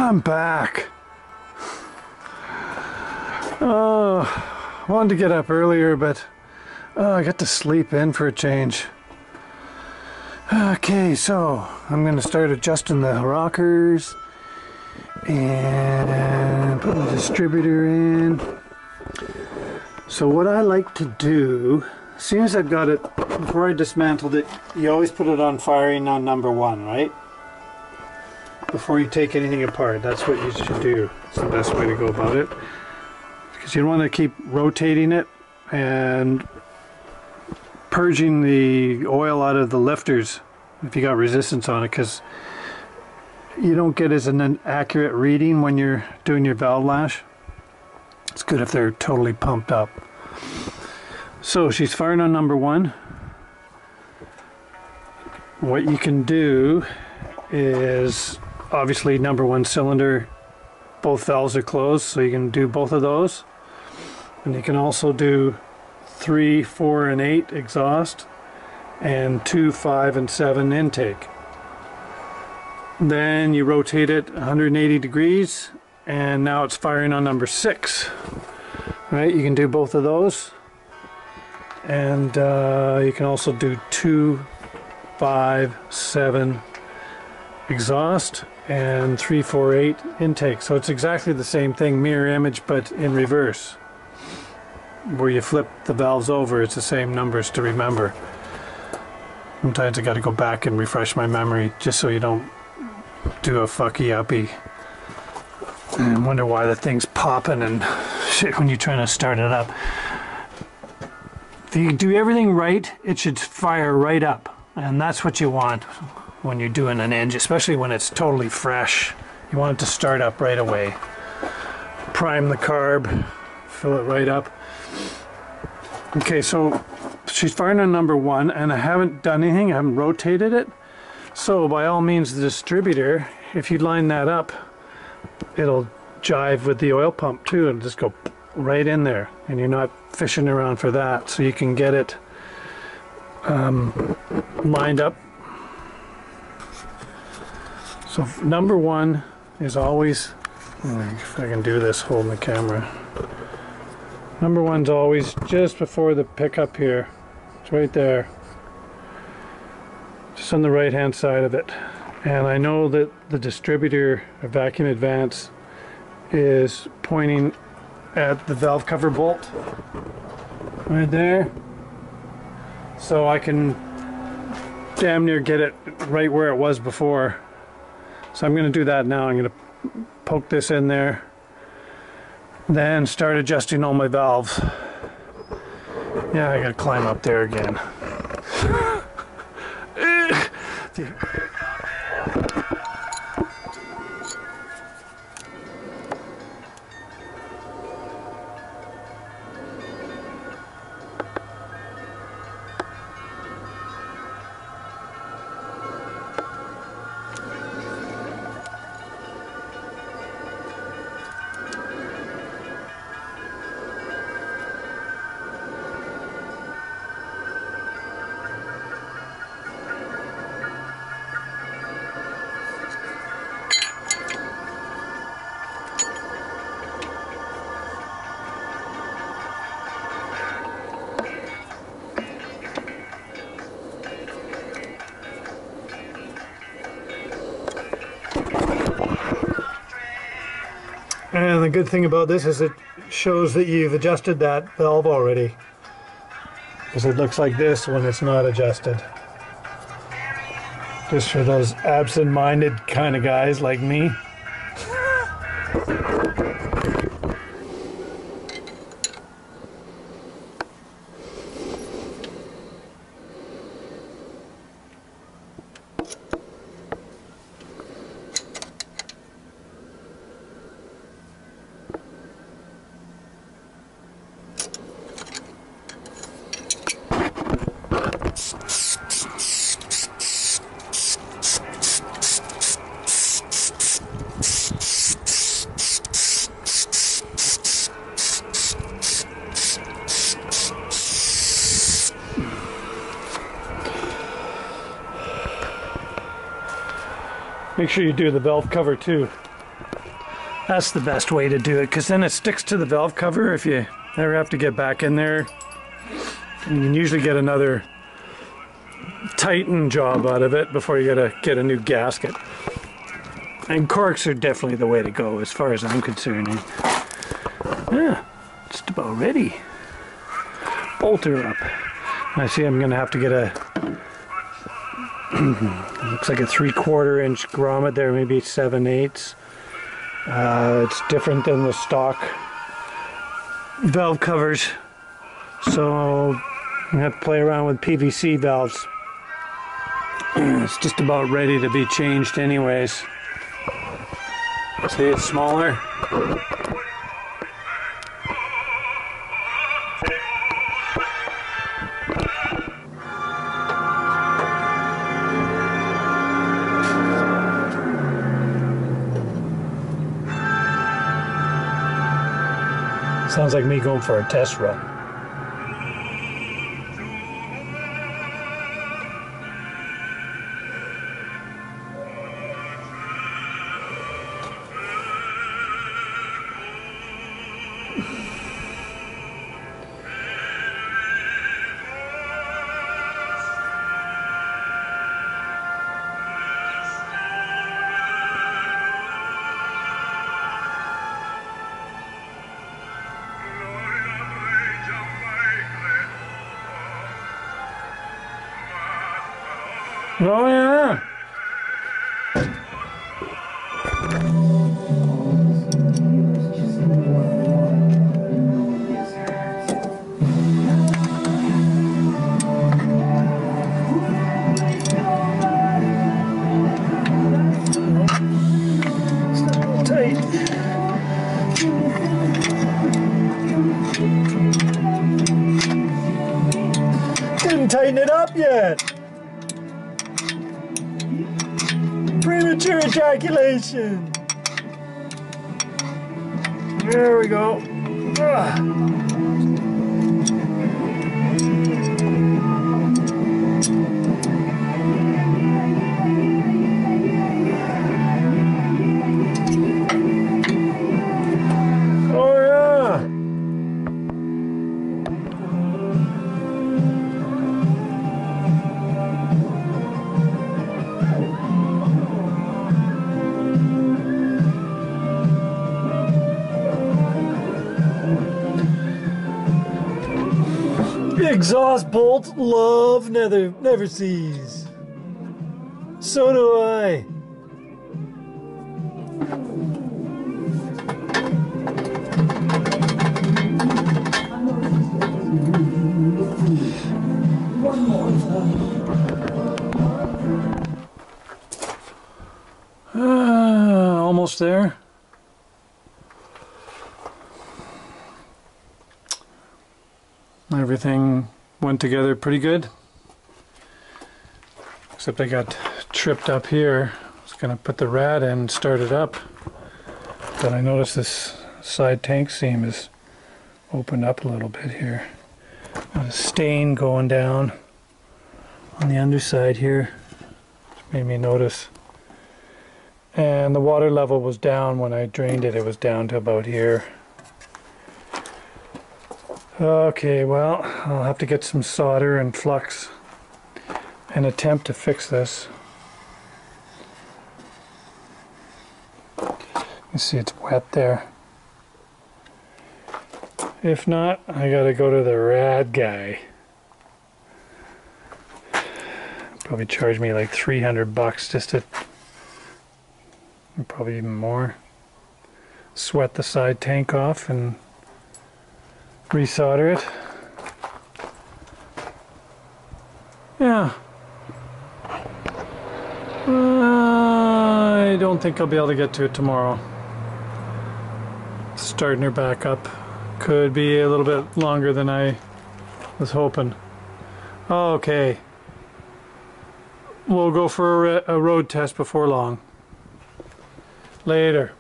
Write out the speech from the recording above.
I'm back. I wanted to get up earlier, but I got to sleep in for a change. Okay, so I'm going to start adjusting the rockers and putting the distributor in. So what I like to do, as soon as I've got it, before I dismantled it, you always put it on firing on number 1, right? Before you take anything apart. That's what you should do. It's the best way to go about it. Because you don't want to keep rotating it and purging the oil out of the lifters if you got resistance on it, because you don't get as an accurate reading when you're doing your valve lash. It's good if they're totally pumped up. So she's firing on number 1. What you can do is, obviously number 1 cylinder, both valves are closed, so you can do both of those. And you can also do 3, 4, and 8 exhaust, and 2, 5, and 7 intake. Then you rotate it 180 degrees, and now it's firing on number 6. Right, you can do both of those. And you can also do 2, 5, 7 exhaust, and 3, 4, 8 intake. So it's exactly the same thing, mirror image, but in reverse. Where you flip the valves over, it's the same numbers to remember. Sometimes I got to go back and refresh my memory just so you don't do a fucky uppy and wonder why the thing's popping and shit when you're trying to start it up. If you do everything right, it should fire right up, and that's what you want when you're doing an engine, especially when it's totally fresh. You want it to start up right away. Prime the carb, fill it right up. Okay, so she's firing on number 1, and I haven't done anything, I haven't rotated it. So by all means, the distributor, if you line that up, it'll jive with the oil pump too, and just go right in there, and you're not fishing around for that. So you can get it lined up. So number 1 is always, if I can do this holding the camera. Number 1's always just before the pickup here. It's right there. Just on the right hand side of it. And I know that the distributor, or vacuum advance, is pointing at the valve cover bolt. Right there. So I can damn near get it right where it was before. So I'm going to do that now. I'm going to poke this in there. Then start adjusting all my valves. Yeah, I gotta climb up there again. And the good thing about this is it shows that you've adjusted that valve already, because it looks like this when it's not adjusted. Just for those absent-minded kind of guys like me. Make sure you do the valve cover too. That's the best way to do it, because then it sticks to the valve cover if you ever have to get back in there. And you can usually get another tighten job out of it before you gotta get a new gasket. And corks are definitely the way to go as far as I'm concerned. Yeah, just about ready. Bolt her up. I see I'm gonna have to get a looks like a 3/4 inch grommet there, maybe 7/8. It's different than the stock valve covers, so I'm gonna have to play around with PVC valves. It's just about ready to be changed anyways. See, it's smaller. Sounds like me going for a test run. Oh yeah. Tight. Didn't tighten it up yet. Premature ejaculation. There we go. Oh yeah. Exhaust bolt love never sees. So do I. Almost there. Everything went together pretty good, except I got tripped up here. I was going to put the rad in and start it up, but I noticed this side tank seam is opened up a little bit here. Got a stain going down on the underside here, which made me notice. And the water level was down when I drained it. It was down to about here. Okay, well, I'll have to get some solder and flux and attempt to fix this. You see it's wet there. If not, I gotta go to the rad guy. Probably charge me like 300 bucks just to, probably even more, sweat the side tank off and resolder it. Yeah. I don't think I'll be able to get to it tomorrow. Starting her back up could be a little bit longer than I was hoping. Okay. We'll go for a road test before long. Later.